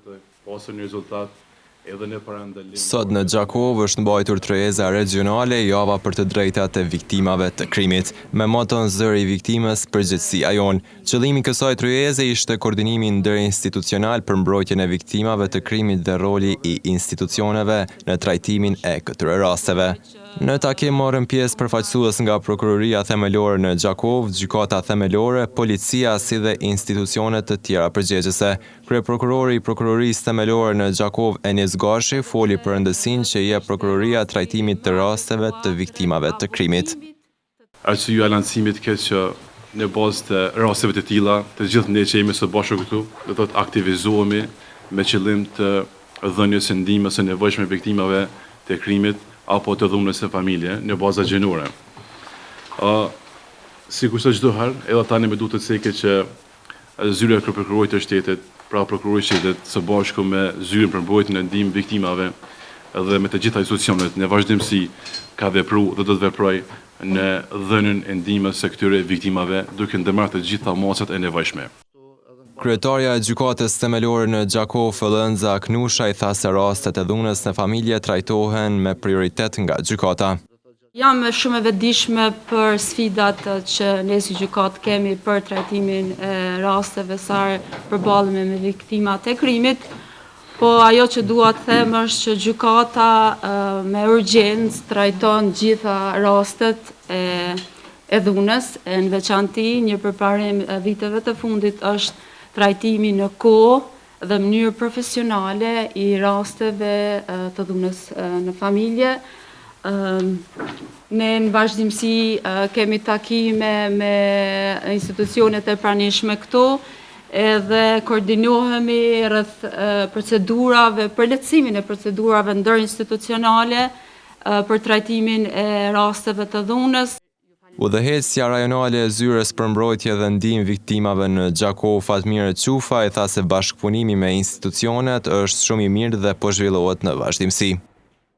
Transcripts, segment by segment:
të pasur një rezultat edhe në parandalim. Sot në Gjakov është mbajtur tryeza regionale java për të drejtat e viktimave të krimit. Me moton zëri i viktimës, përgjegjësia jon. Qëllimi i kësaj tryeze ishte koordinimi ndërinstitucional për mbrojtjen e viktimave të krimit dhe roli i institucioneve në trajtimin e këtyre rasteve. Në takim morën pjesë përfaqësues nga Prokuroria Themelore në Gjakov, Gjykata Themelore, policia si dhe institucione të tjera përgjegjëse. Kryeprokurori i Prokurorisë Themelore në Gjakov, Enis Gashi, foli për rëndësinë që jep Prokuroria trajtimit të rasteve të viktimave të krimit. Arsyeja e lancimit këtë që në bazë të rasteve të tilla, të gjithë ne që jemi së bashku këtu, do të thotë aktivizohemi me qëllim të dhënies së ndihmës së nevojshme viktimave të krimit apo të dhunës së familje në baza gjinore. Sikur se çdo herë, edhe tani më duhet të cekë që zyrja e Prokurorit të Shtetit, pra Prokurori i Shtetit së bashku me zyrën për mbrojtjen e ndihmës viktimave dhe me të gjitha institucionet në vazhdimsi ka vepruar dhe do të veprojë në dhënien e ndihmës së këtyre viktimave, duke ndërmarrë të gjitha masat e nevojshme. Kryetaria e Gjykatës Themelore në Gjakov, Fëllënza Knusha, i tha se rastet e dhunës në familje trajtohen me prioritet nga gjykata. Jam shumë e vetëdijshme për sfidat që ne si gjykatë kemi për trajtimin e rasteve sa përballemi me viktimat e krimit, po ajo që dua të them është që gjykata me urgjencë trajton gjitha rastet e dhunës, në veçanti një përparim viteve të fundit është trajtimi në kohë dhe mënyrë profesionale i rasteve të dhunës në familje. Ne në vazhdimsi kemi takime me institucionet e pranishme këtu, edhe koordinohemi rreth procedurave, për lehtësimin e procedurave ndërinstitucionale për trajtimin e rasteve të dhunës. Udhëheqësja rajonale e zyrës për mbrojtje dhe ndihmë viktimave në Gjakov, Fatmire Qufa, i tha se bashkëpunimi me institucionet është shumë i mirë dhe po zhvillohet në vazhdimsi.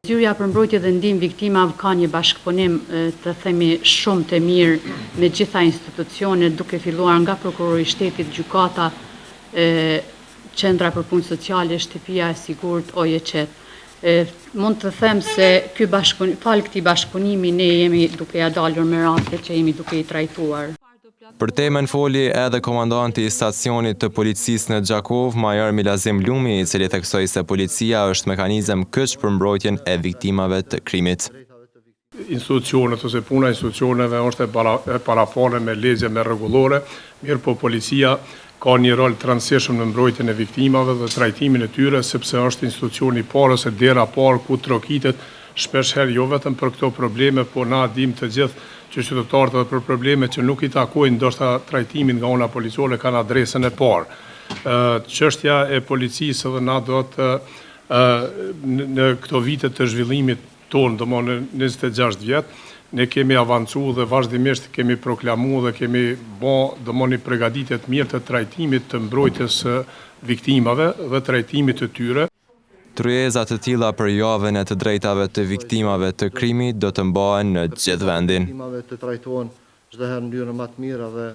Zyrja për mbrojtje dhe ndihmë viktimave ka një bashkëpunim të themi shumë të mirë me gjitha institucionet, duke filluar nga Prokurori i Shtetit, Gjykata, Qendra për Punë Sociale, Shtëpia e Sigurt, OJQ. Mund të them se falë këtij bashkëpunimi ne jemi duke ja dalur me raste që jemi duke i trajtuar. Për temën foli edhe komandanti i stacionit të policisë në Gjakov, Major Milazim Lumi, i cili theksoi se policia është mekanizëm kyç për mbrojtjen e viktimave të krimit. Institucionet ose puna e institucioneve është e parafare me legje, me rregullore, mirë po policia ka një rol të rëndësishëm në mbrojtjen e viktimave dhe trajtimin e tyre, sepse është institucioni i parë ose dera parë ku trokitet shpesh herë jo vetëm për këto probleme, po na dim të gjithë që qytetarët edhe për probleme që nuk i takojnë ndoshta trajtimin nga ana policore kanë adresën e parë. Çështja e policisë edhe na do të në këto vite të zhvillimit tonë, domthonë në 26 vjet, ne kemi avancu dhe vazhdimisht kemi proklamu dhe kemi një përgatitje të mirë të trajtimit të mbrojtjes së viktimave dhe trajtimit të tyre. Tryeza të tilla për javën e të drejtave të viktimave të krimit do të mbahen në gjithë vendin. Viktimave të trajtohen çdo herë në mënyrë më të mirë dhe